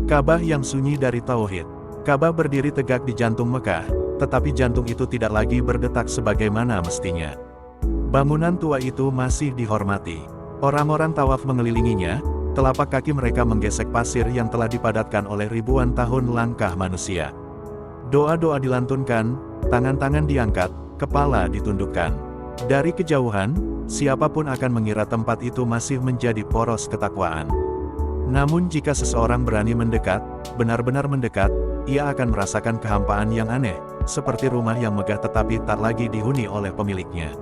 Ka'bah yang sunyi dari tauhid. Ka'bah berdiri tegak di jantung Mekah, tetapi jantung itu tidak lagi berdetak sebagaimana mestinya. Bangunan tua itu masih dihormati. Orang-orang tawaf mengelilinginya, telapak kaki mereka menggesek pasir yang telah dipadatkan oleh ribuan tahun langkah manusia. Doa-doa dilantunkan, tangan-tangan diangkat, kepala ditundukkan. Dari kejauhan, siapapun akan mengira tempat itu masih menjadi poros ketakwaan. Namun jika seseorang berani mendekat, benar-benar mendekat, ia akan merasakan kehampaan yang aneh, seperti rumah yang megah tetapi tak lagi dihuni oleh pemiliknya.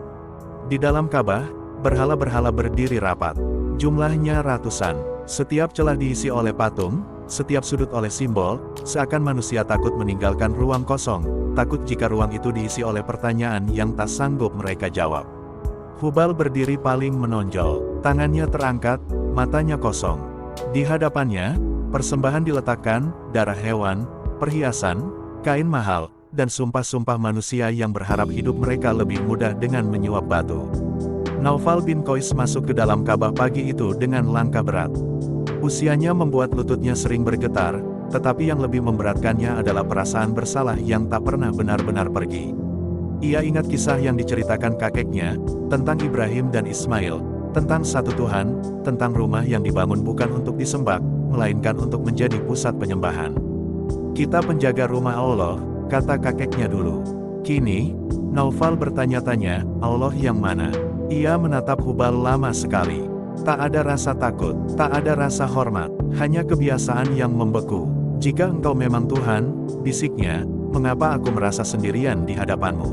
Di dalam Ka'bah, berhala-berhala berdiri rapat. Jumlahnya ratusan. Setiap celah diisi oleh patung, setiap sudut oleh simbol, seakan manusia takut meninggalkan ruang kosong, takut jika ruang itu diisi oleh pertanyaan yang tak sanggup mereka jawab. Hubal berdiri paling menonjol, tangannya terangkat, matanya kosong. Di hadapannya, persembahan diletakkan, darah hewan, perhiasan, kain mahal, dan sumpah-sumpah manusia yang berharap hidup mereka lebih mudah dengan menyuap batu. Naufal bin Qais masuk ke dalam Ka'bah pagi itu dengan langkah berat. Usianya membuat lututnya sering bergetar, tetapi yang lebih memberatkannya adalah perasaan bersalah yang tak pernah benar-benar pergi. Ia ingat kisah yang diceritakan kakeknya, tentang Ibrahim dan Ismail, tentang satu Tuhan, tentang rumah yang dibangun bukan untuk disembah, melainkan untuk menjadi pusat penyembahan. Kita penjaga rumah Allah, kata kakeknya dulu. Kini, Naufal bertanya-tanya, Allah yang mana? Ia menatap Hubal lama sekali. Tak ada rasa takut, tak ada rasa hormat, hanya kebiasaan yang membeku. Jika engkau memang Tuhan, bisiknya, mengapa aku merasa sendirian di hadapanmu?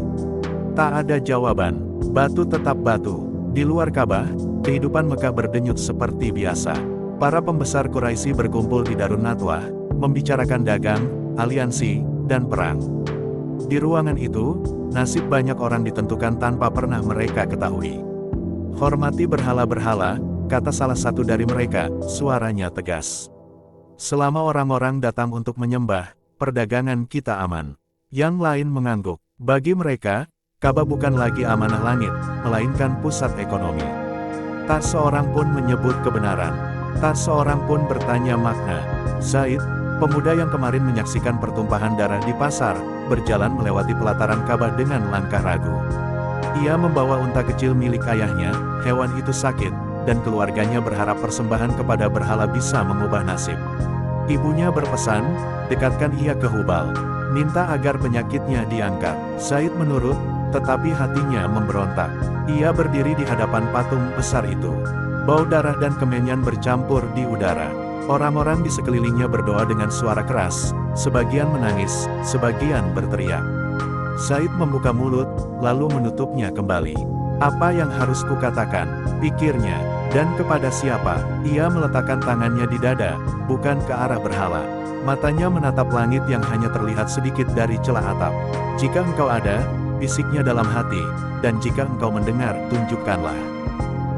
Tak ada jawaban, batu tetap batu. Di luar Ka'bah, kehidupan Mekah berdenyut seperti biasa. Para pembesar Quraisy berkumpul di Darun Nadwah, membicarakan dagang, aliansi, dan perang. Di ruangan itu, nasib banyak orang ditentukan tanpa pernah mereka ketahui. Hormati berhala-berhala, kata salah satu dari mereka, suaranya tegas. Selama orang-orang datang untuk menyembah, perdagangan kita aman. Yang lain mengangguk. Bagi mereka, Ka'bah bukan lagi amanah langit, melainkan pusat ekonomi. Tak seorang pun menyebut kebenaran. Tak seorang pun bertanya makna. Zaid, pemuda yang kemarin menyaksikan pertumpahan darah di pasar, berjalan melewati pelataran Ka'bah dengan langkah ragu. Ia membawa unta kecil milik ayahnya, hewan itu sakit, dan keluarganya berharap persembahan kepada berhala bisa mengubah nasib. Ibunya berpesan, dekatkan ia ke Hubal. Minta agar penyakitnya diangkat. Zaid menurut, tetapi hatinya memberontak. Ia berdiri di hadapan patung besar itu. Bau darah dan kemenyan bercampur di udara. Orang-orang di sekelilingnya berdoa dengan suara keras, sebagian menangis, sebagian berteriak. Zaid membuka mulut, lalu menutupnya kembali. Apa yang harus kukatakan, pikirnya, dan kepada siapa? Ia meletakkan tangannya di dada, bukan ke arah berhala. Matanya menatap langit yang hanya terlihat sedikit dari celah atap. Jika engkau ada, bisiknya dalam hati, dan jika engkau mendengar, tunjukkanlah.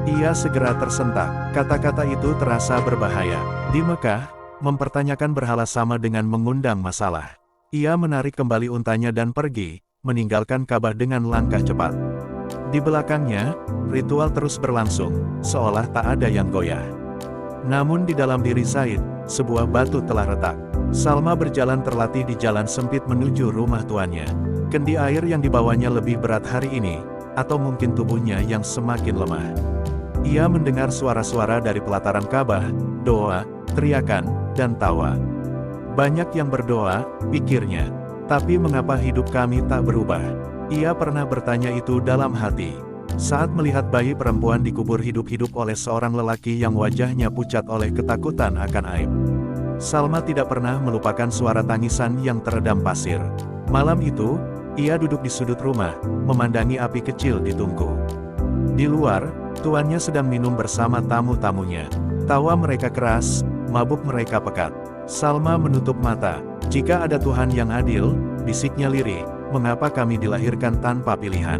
Ia segera tersentak, kata-kata itu terasa berbahaya. Di Mekah, mempertanyakan berhala sama dengan mengundang masalah. Ia menarik kembali untanya dan pergi, meninggalkan Ka'bah dengan langkah cepat. Di belakangnya, ritual terus berlangsung, seolah tak ada yang goyah. Namun di dalam diri Zaid, sebuah batu telah retak. Salma berjalan terlatih di jalan sempit menuju rumah tuannya. Kendi air yang dibawanya lebih berat hari ini, atau mungkin tubuhnya yang semakin lemah. Ia mendengar suara-suara dari pelataran Ka'bah, doa, teriakan, dan tawa. Banyak yang berdoa, pikirnya. Tapi mengapa hidup kami tak berubah? Ia pernah bertanya itu dalam hati. Saat melihat bayi perempuan dikubur hidup-hidup oleh seorang lelaki yang wajahnya pucat oleh ketakutan akan aib. Salma tidak pernah melupakan suara tangisan yang teredam pasir. Malam itu, ia duduk di sudut rumah, memandangi api kecil di tungku. Di luar, tuannya sedang minum bersama tamu-tamunya. Tawa mereka keras, mabuk mereka pekat. Salma menutup mata. Jika ada Tuhan yang adil, bisiknya lirih, mengapa kami dilahirkan tanpa pilihan?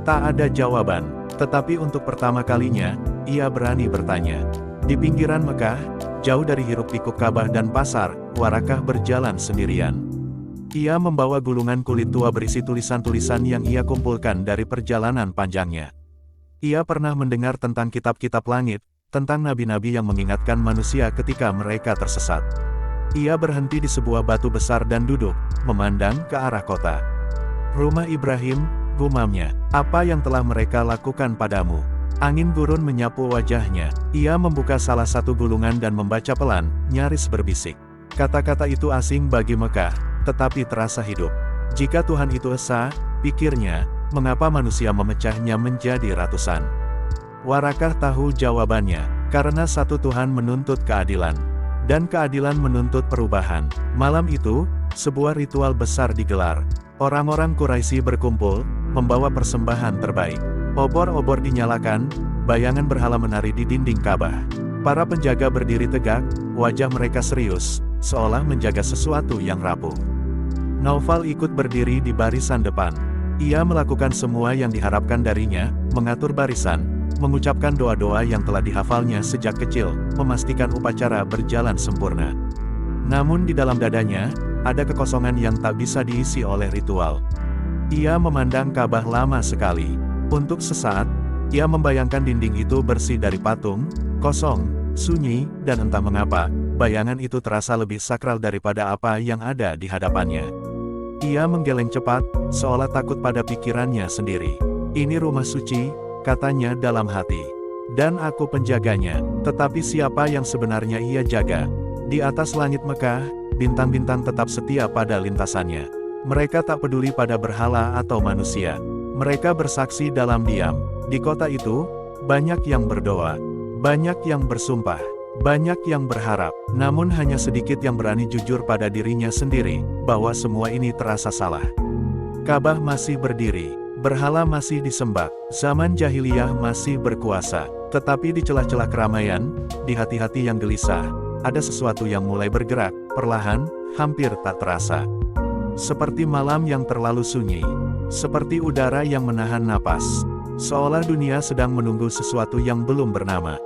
Tak ada jawaban, tetapi untuk pertama kalinya, ia berani bertanya. Di pinggiran Mekah, jauh dari hiruk-pikuk Ka'bah dan pasar, Warakah berjalan sendirian. Ia membawa gulungan kulit tua berisi tulisan-tulisan yang ia kumpulkan dari perjalanan panjangnya. Ia pernah mendengar tentang kitab-kitab langit, tentang nabi-nabi yang mengingatkan manusia ketika mereka tersesat. Ia berhenti di sebuah batu besar dan duduk, memandang ke arah kota. "Rumah Ibrahim," gumamnya, "apa yang telah mereka lakukan padamu?" Angin gurun menyapu wajahnya. Ia membuka salah satu gulungan dan membaca pelan, nyaris berbisik. Kata-kata itu asing bagi Mekah, tetapi terasa hidup. Jika Tuhan itu esa, pikirnya, mengapa manusia memecahnya menjadi ratusan? Warakah tahu jawabannya? Karena satu Tuhan menuntut keadilan. Dan keadilan menuntut perubahan. Malam itu, sebuah ritual besar digelar. Orang-orang Quraisy berkumpul, membawa persembahan terbaik. Obor-obor dinyalakan, bayangan berhala menari di dinding Ka'bah. Para penjaga berdiri tegak, wajah mereka serius, seolah menjaga sesuatu yang rapuh. Naufal ikut berdiri di barisan depan. Ia melakukan semua yang diharapkan darinya, mengatur barisan, mengucapkan doa-doa yang telah dihafalnya sejak kecil, memastikan upacara berjalan sempurna. Namun di dalam dadanya, ada kekosongan yang tak bisa diisi oleh ritual. Ia memandang Ka'bah lama sekali. Untuk sesaat, ia membayangkan dinding itu bersih dari patung, kosong, sunyi, dan entah mengapa, bayangan itu terasa lebih sakral daripada apa yang ada di hadapannya. Ia menggeleng cepat, seolah takut pada pikirannya sendiri. "Ini rumah suci," katanya dalam hati. "Dan aku penjaganya." Tetapi siapa yang sebenarnya ia jaga? Di atas langit Mekah, bintang-bintang tetap setia pada lintasannya. Mereka tak peduli pada berhala atau manusia. Mereka bersaksi dalam diam. Di kota itu, banyak yang berdoa, banyak yang bersumpah, banyak yang berharap. Namun hanya sedikit yang berani jujur pada dirinya sendiri, bahwa semua ini terasa salah. Ka'bah masih berdiri. Berhala masih disembah, zaman jahiliyah masih berkuasa. Tetapi di celah-celah keramaian, di hati-hati yang gelisah, ada sesuatu yang mulai bergerak, perlahan, hampir tak terasa. Seperti malam yang terlalu sunyi. Seperti udara yang menahan napas. Seolah dunia sedang menunggu sesuatu yang belum bernama.